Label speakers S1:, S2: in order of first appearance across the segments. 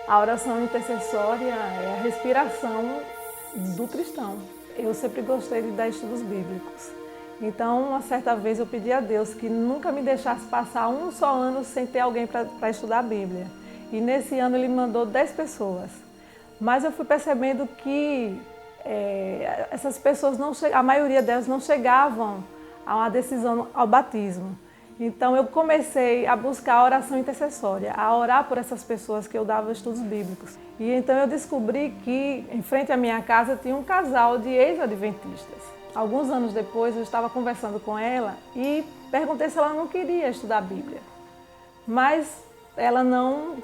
S1: A oração intercessória é a respiração do cristão. Eu sempre gostei de dar estudos bíblicos. Então, uma certa vez eu pedi a Deus que nunca me deixasse passar um só ano sem ter alguém para estudar a Bíblia. E nesse ano Ele me mandou 10 pessoas. Mas eu fui percebendo que essas pessoas, a maioria delas não chegavam a uma decisão ao batismo. Então eu comecei a buscar a oração intercessória, a orar por essas pessoas que eu dava estudos bíblicos. E então eu descobri que em frente à minha casa tinha um casal de ex-adventistas. Alguns anos depois eu estava conversando com ela e perguntei se ela não queria estudar a Bíblia. Mas ela não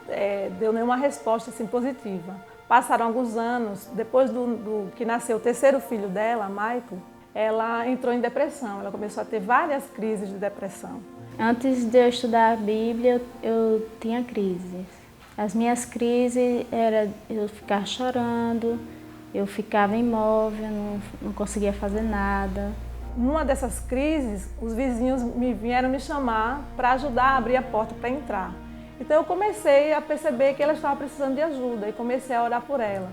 S1: deu nenhuma resposta assim, positiva. Passaram alguns anos, depois do que nasceu o terceiro filho dela, Michael, ela entrou em depressão, ela começou a ter várias crises de depressão.
S2: Antes de eu estudar a Bíblia, eu tinha crises. As minhas crises eram eu ficar chorando, eu ficava imóvel, não conseguia fazer nada.
S1: Numa dessas crises, os vizinhos vieram me chamar para ajudar a abrir a porta para entrar. Então eu comecei a perceber que ela estava precisando de ajuda e comecei a orar por ela.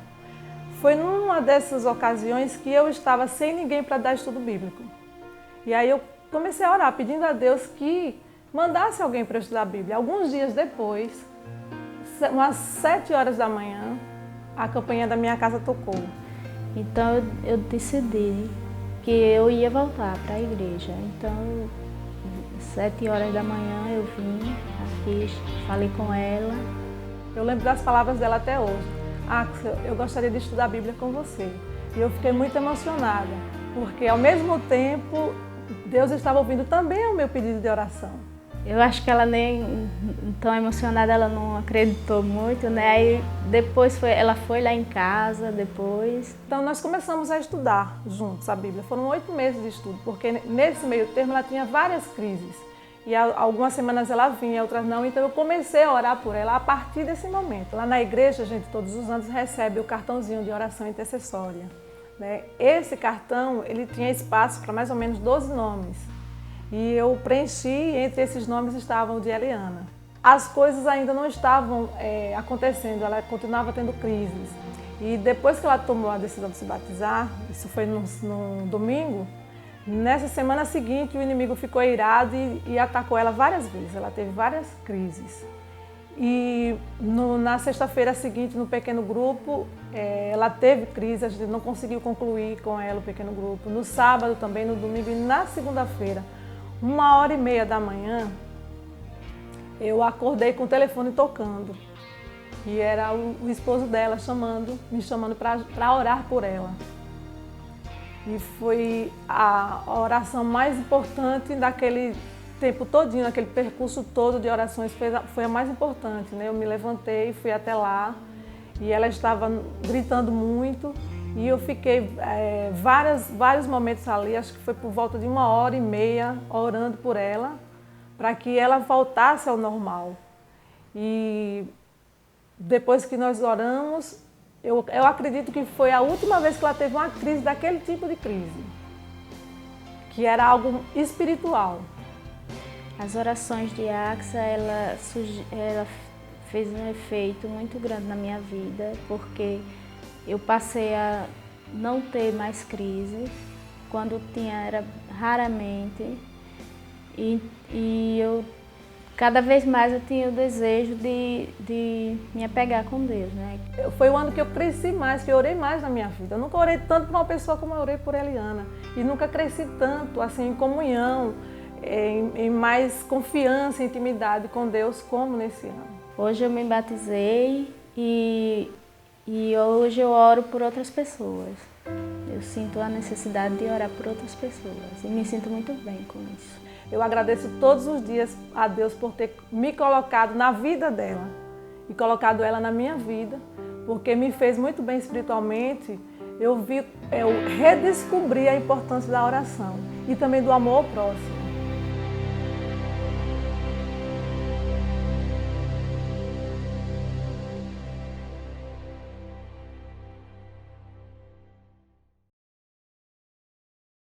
S1: Foi numa dessas ocasiões que eu estava sem ninguém para dar estudo bíblico. E aí eu comecei a orar, pedindo a Deus que mandasse alguém para estudar a Bíblia. Alguns dias depois, umas 7 horas da manhã, a campainha da minha casa tocou.
S2: Então eu decidi que eu ia voltar para a igreja. Então, 7 horas da manhã eu vim aqui, falei com ela.
S1: Eu lembro das palavras dela até hoje. Axel, eu gostaria de estudar a Bíblia com você. E eu fiquei muito emocionada, porque ao mesmo tempo Deus estava ouvindo também o meu pedido de oração.
S2: Eu acho que ela nem tão emocionada, ela não acreditou muito, né? Aí depois ela foi lá em casa, depois.
S1: Então nós começamos a estudar juntos a Bíblia. Foram 8 meses de estudo, porque nesse meio termo ela tinha várias crises. E algumas semanas ela vinha, outras não. Então eu comecei a orar por ela a partir desse momento. Lá na igreja, a gente todos os anos recebe o cartãozinho de oração intercessória, né? Esse cartão, ele tinha espaço para mais ou menos 12 nomes. E eu preenchi, entre esses nomes estava o de Eliana. As coisas ainda não estavam acontecendo, ela continuava tendo crises. E depois que ela tomou a decisão de se batizar, isso foi no domingo, nessa semana seguinte o inimigo ficou irado e atacou ela várias vezes. Ela teve várias crises. E na sexta-feira seguinte, no pequeno grupo, ela teve crise, a gente não conseguiu concluir com ela o pequeno grupo. No sábado também, no domingo e na segunda-feira, 1h30 da manhã, eu acordei com o telefone tocando. E era o esposo dela me chamando para orar por ela. E foi a oração mais importante daquele tempo todinho, naquele percurso todo de orações, foi a mais importante, né? Eu me levantei, fui até lá e ela estava gritando muito e eu fiquei vários momentos ali, acho que foi por volta de 1h30 orando por ela, para que ela voltasse ao normal. E depois que nós oramos, eu acredito que foi a última vez que ela teve uma crise daquele tipo de crise, que era algo espiritual.
S2: As orações de Axel, ela fez um efeito muito grande na minha vida, porque eu passei a não ter mais crise, quando tinha era raramente, e eu cada vez mais eu tinha o desejo de me apegar com Deus, né?
S1: Foi o ano que eu cresci mais, que eu orei mais na minha vida. Eu nunca orei tanto por uma pessoa como eu orei por Eliana, e nunca cresci tanto assim em comunhão, em mais confiança e intimidade com Deus como nesse ano.
S2: Hoje eu me batizei e hoje eu oro por outras pessoas. Eu sinto a necessidade de orar por outras pessoas e me sinto muito bem com isso.
S1: Eu agradeço todos os dias a Deus por ter me colocado na vida dela e colocado ela na minha vida, porque me fez muito bem espiritualmente. Eu redescobri a importância da oração e também do amor ao próximo.